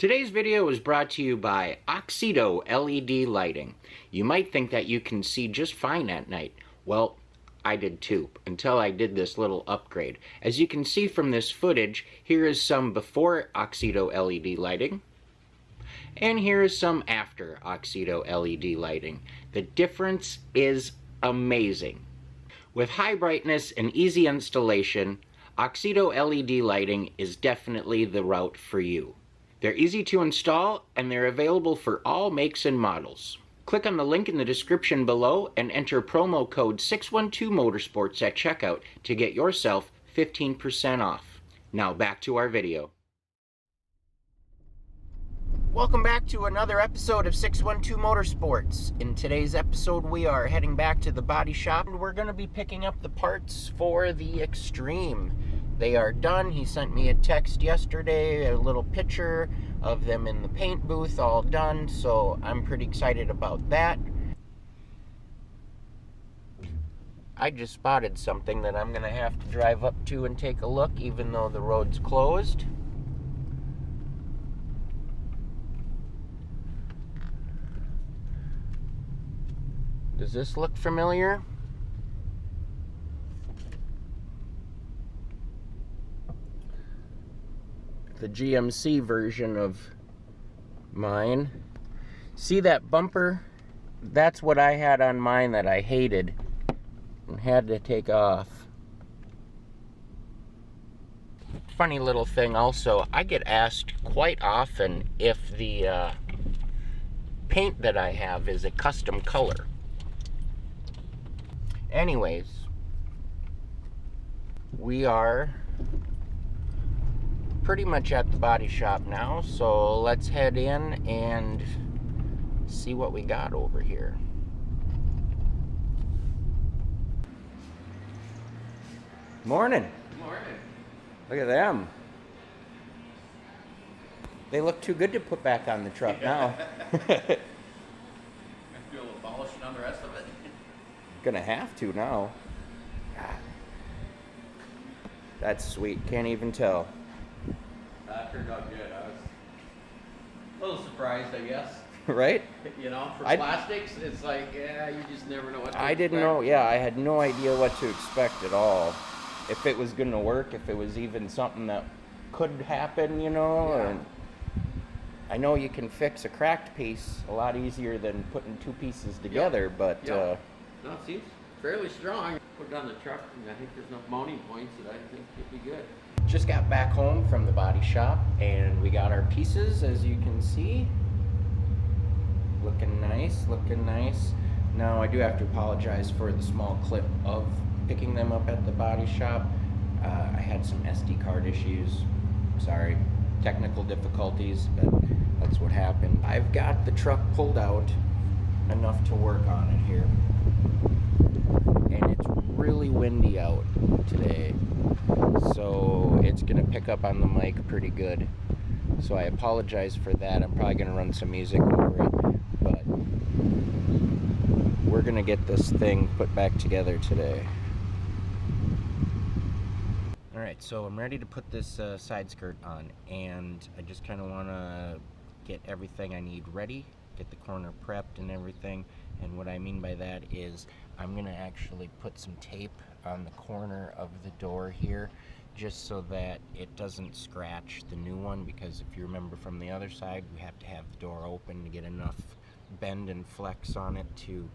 Today's video is brought to you by Oxido LED lighting. You might think that you can see just fine at night. Well, I did too, until I did this little upgrade. As you can see from this footage, here is some before Oxido LED lighting, and here is some after Oxido LED lighting. The difference is amazing. With high brightness and easy installation, Oxido LED lighting is definitely the route for you. They're easy to install, and they're available for all makes and models. Click on the link in the description below and enter promo code 612motorsports at checkout to get yourself 15% off. Now back to our video. Welcome back to another episode of 612 Motorsports. In today's episode, we are heading back to the body shop, and we're going to be picking up the parts for the Xtreme. They are done. He sent me a text yesterday, a little picture of them in the paint booth, all done, so I'm pretty excited about that. I just spotted something that I'm going to have to drive up to and take a look, even though the road's closed. Does this look familiar? The GMC version of mine. See that bumper? That's what I had on mine that I hated and had to take off. Funny little thing also, I get asked quite often if the paint that I have is a custom color. Anyways, we are pretty much at the body shop now, so let's head in and see what we got over here. Morning. Morning. Look at them. They look too good to put back on the truck now. I feel abolishing on the rest of it. Gonna have to now. God. That's sweet. Can't even tell. That turned out good. I was a little surprised, I guess. Right? You know, for plastics, it's like, yeah, you just never know what to expect. I didn't know. Yeah, I had no idea what to expect at all. If it was gonna work, if it was even something that could happen, you know. Yeah. And I know you can fix a cracked piece a lot easier than putting two pieces together, but. Yep. No, it seems fairly strong. Put it on the truck, and I think there's enough mounting points that I think it'd be good. Just got back home from the body shop, and we got our pieces, as you can see. Looking nice, looking nice. Now, I do have to apologize for the small clip of picking them up at the body shop. I had some SD card issues. Sorry, technical difficulties, but that's what happened. I've got the truck pulled out enough to work on it here. And it's really windy out today, so it's gonna pick up on the mic pretty good. So I apologize for that. I'm probably gonna run some music over it, but we're gonna get this thing put back together today. Alright, so I'm ready to put this side skirt on, and I just kind of want to get everything I need ready, get the corner prepped and everything. And what I mean by that is I'm going to actually put some tape on the corner of the door here, just so that it doesn't scratch the new one, because if you remember from the other side, we have to have the door open to get enough bend and flex on it to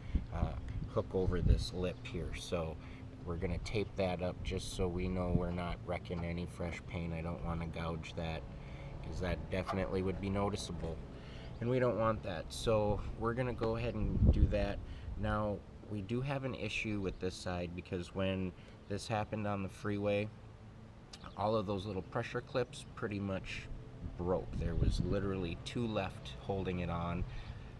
hook over this lip here. So we're going to tape that up just so we know we're not wrecking any fresh paint. I don't want to gouge that, because that definitely would be noticeable, and we don't want that. So we're gonna go ahead and do that. Now, we do have an issue with this side, because when this happened on the freeway, all of those little pressure clips pretty much broke. There was literally two left holding it on.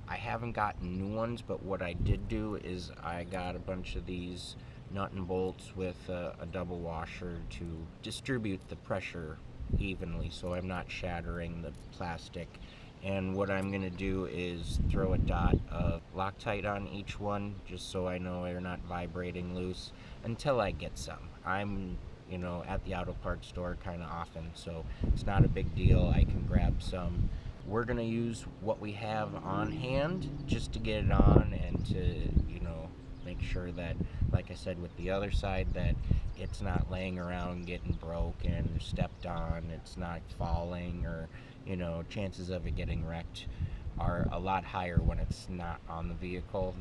I haven't gotten new ones, but what I did do is I got a bunch of these nut and bolts with a double washer to distribute the pressure evenly, so I'm not shattering the plastic. And what I'm going to do is throw a dot of Loctite on each one, just so I know they're not vibrating loose, until I get some. I'm, you know, at the auto parts store kind of often, so it's not a big deal. I can grab some we're gonna use what we have on hand just to get it on and to, you know, make sure that, like I said with the other side, that it's not laying around getting broken, stepped on, it's not falling, or, you know, chances of it getting wrecked are a lot higher when it's not on the vehicle.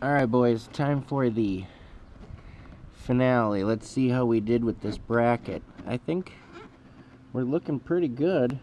Alright boys, time for the finale. Let's see how we did with this bracket. I think we're looking pretty good.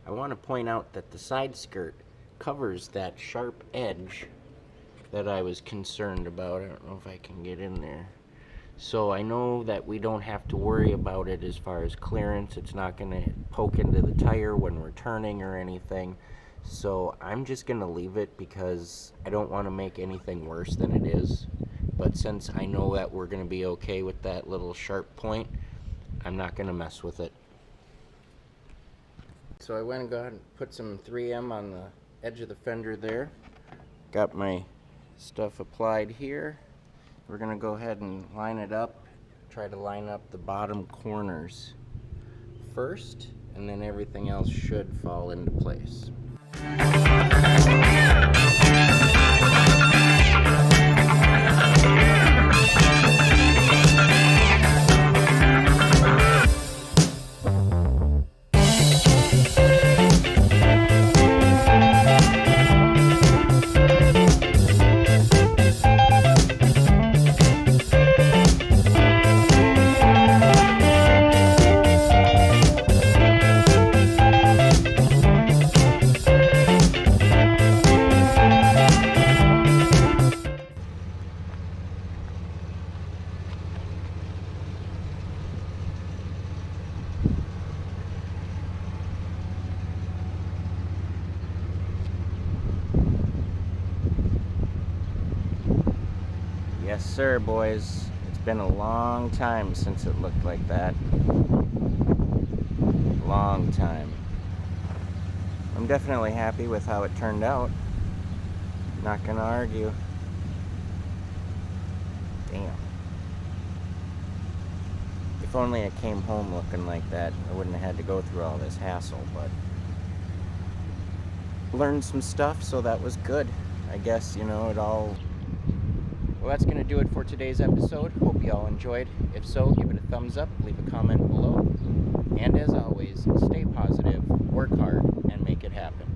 I want to point out that the side skirt covers that sharp edge that I was concerned about. I don't know if I can get in there. So I know that we don't have to worry about it as far as clearance. It's not going to poke into the tire when we're turning or anything. So I'm just going to leave it because I don't want to make anything worse than it is. But since I know that we're going to be okay with that little sharp point, I'm not going to mess with it. So I went and got and put some 3M on the edge of the fender there. Got my stuff applied here. We're gonna go ahead and line it up. Try to line up the bottom corners first, and then everything else should fall into place. Yes, sir, boys. It's been a long time since it looked like that. Long time. I'm definitely happy with how it turned out. Not gonna argue. Damn. If only I came home looking like that, I wouldn't have had to go through all this hassle, but learned some stuff, so that was good. I guess, you know, it all... Well, that's going to do it for today's episode. Hope you all enjoyed. If so, give it a thumbs up, leave a comment below. And as always, stay positive, work hard, and make it happen.